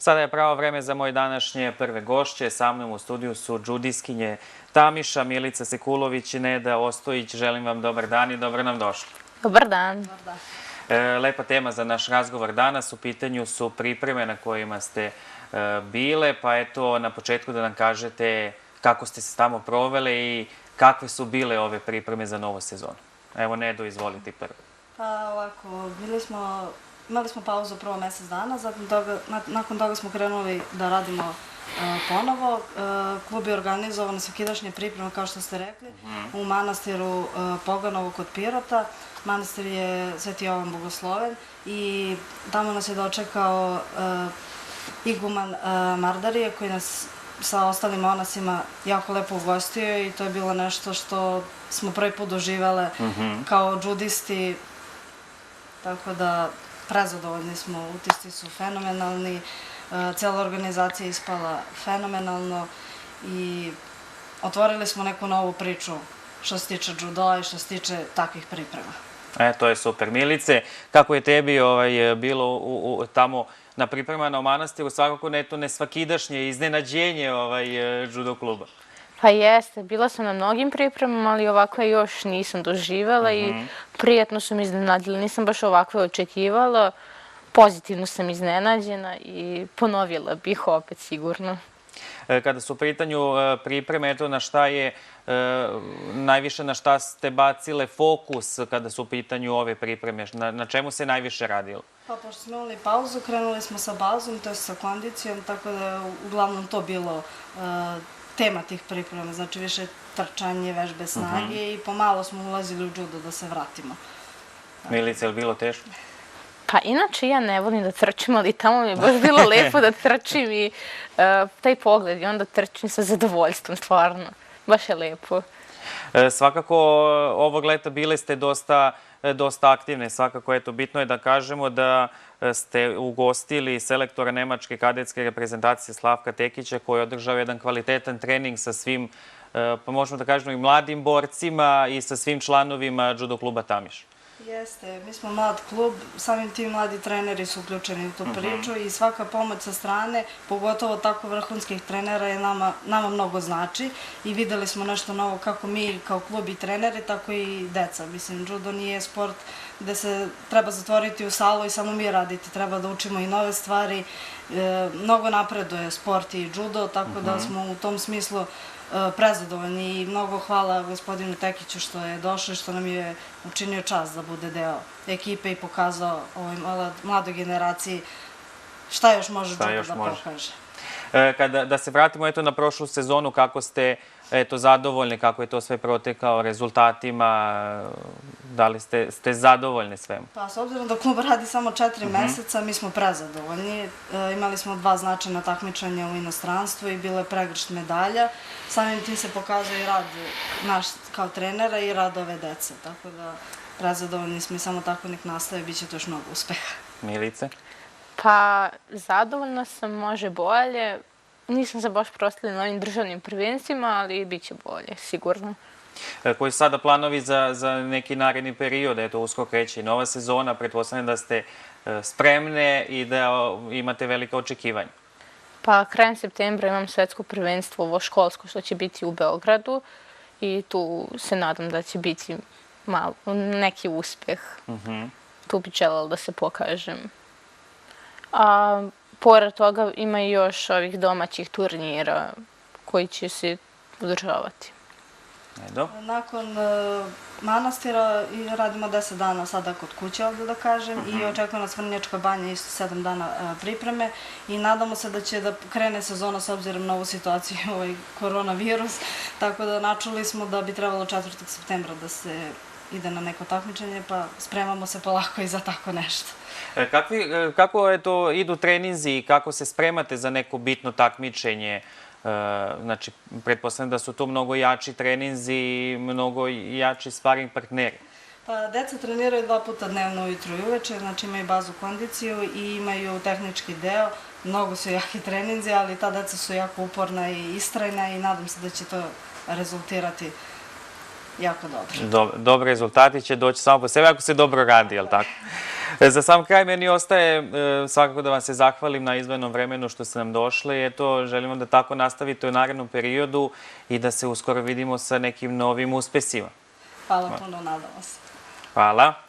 Sada je pravo vreme za moje današnje prve gošće. Sa mnom u studiju su džudiskinje Tamiša, Milica Sekulović i Neda Ostojić. Želim vam dobar dan i dobro nam došli. Dobar dan. Lepa tema za naš razgovor danas. U pitanju su pripreme na kojima ste bile, pa eto na početku da nam kažete kako ste se tamo provele i kakve su bile ove pripreme za novu sezonu. Evo, Nedo, izvolite prvo. Pa ovako, imali smo pauzu prvo mesec dana, nakon toga smo krenuli da radimo ponovo. Klub je organizovan svakidašnje pripreme, kao što ste rekli, u manastiru Poganovo kod Pirota. Manastir je Sveti Jovan Bogosloven i tamo nas je dočekao iguman Mardarije koji nas sa ostalim monasima jako lepo ugostio i to je bilo nešto što smo prvi put doživele kao džudisti, tako da prezadovoljni smo, utisci su fenomenalni, cijela organizacija je ispala fenomenalno i otvorili smo neku novu priču što se tiče džudoa i što se tiče takvih priprema. To je super. Milice, kako je tebi bilo tamo na pripremama u manastiru, svakako ne svakidašnje iznenađenje džudo kluba? Pa jeste, bila sam na mnogim pripremama, ali ovakve još nisam doživjela i prijatno su mi iznenadili. Nisam baš ovakve očekivala, pozitivno sam iznenađena i ponovila bih opet sigurno. Kada su u pitanju pripreme, eto na šta je najviše, na šta ste bacile fokus kada su u pitanju ove pripreme? Na čemu se najviše radilo? Pa pošto smo imali pauzu, krenuli smo sa bazom, to je sa kondicijom, tako da je uglavnom to bilo tema tih priprema, znači više trčanje, vežbe snage i pomalo smo ulazili u džudo da se vratimo. Milice, je li bilo teško? Pa inače ja ne volim da trčim, ali tamo mi je baš bilo lepo da trčim i taj pogled i onda trčim sa zadovoljstvom, stvarno. Baš je lepo. Svakako, ovog leta bile ste dosta aktivne. Svakako, eto, bitno je da kažemo da ste ugostili selektora nemačke kadetske reprezentacije Slavka Tekića koji je održao jedan kvalitetan trening sa svim, pa možemo da kažemo i mladim borcima i sa svim članovima džudo kluba Tamiš. Jeste, mi smo mlad klub, samim tim mladi treneri su uključeni u tu priču i svaka pomoć sa strane, pogotovo tako vrhunskih trenera, je nama mnogo znači i videli smo nešto novo kako mi kao klub i treneri, tako i deca. Mislim, džudo nije sport gde se treba zatvoriti u salu i samo mi raditi, treba da učimo i nove stvari. Mnogo napreduje sport i džudo, tako da smo u tom smislu prezadovoljni i mnogo hvala gospodinu Tekiću što je došao i što nam je učinio čast da bude deo ekipe i pokazao ovoj mladoj generaciji šta još može džudo da pokaže. Da se vratimo na prošlu sezonu, kako ste zadovoljni, kako je to sve protekao, rezultatima, da li ste zadovoljni svemu? Pa, s obzirom da klub radi samo 4 meseca, mi smo prezadovoljni. Imali smo 2 značajna takmičenja u inostranstvu i bilo je pregršt medalja. Samim tim se pokazao i rad naš kao trenera i rad ove dece. Tako da, prezadovoljni smo i samo tako nek nastaje, bit će to još mnogo uspeha. Milice? Pa, zadovoljna sam, može bolje. Nisam se baš prostila na ovim državnim prvenstvima, ali bit će bolje, sigurno. Koji su sada planovi za neki naredni period? Eto, uskoro kreće i nova sezona. Pretpostavljam da ste spremne i da imate velika očekivanja. Pa, krajem septembra imam svetsko prvenstvo, ovo školsko, što će biti u Beogradu i tu se nadam da će biti neki uspjeh. Tu bi želela da se pokažem. A pored toga ima i još ovih domaćih turnira koji će se održavati. Nakon manastira radimo 10 dana sada kod kuće, ovdje da kažem, i očekuje nas Vrnjačka banja, isto 7 dana pripreme i nadamo se da će da krene sezona s obzirom na ovu situaciju, ovaj koronavirus, tako da načuli smo da bi trebalo 4. septembra da se ide na neko takmičenje, pa spremamo se polako i za tako nešto. Kako idu treninzi i kako se spremate za neko bitno takmičenje? Znači, pretpostavljam da su to mnogo jači treninzi i mnogo jači sparing partneri. Pa, deca treniraju 2 puta dnevno, ujutru i uveče, znači imaju bazu kondiciju i imaju tehnički deo. Mnogo su jaki treninzi, ali ta deca su jako uporna i istrajna i nadam se da će to rezultirati jako dobro. Dobri rezultati će doći samo po sebi ako se dobro radi, je li tako? Za sam kraj meni ostaje svakako da vam se zahvalim na izdvojenom vremenu što ste nam došli. Eto, želimo da tako nastavite u narednom periodu i da se uskoro vidimo sa nekim novim uspesima. Hvala puno, nadamo se. Hvala.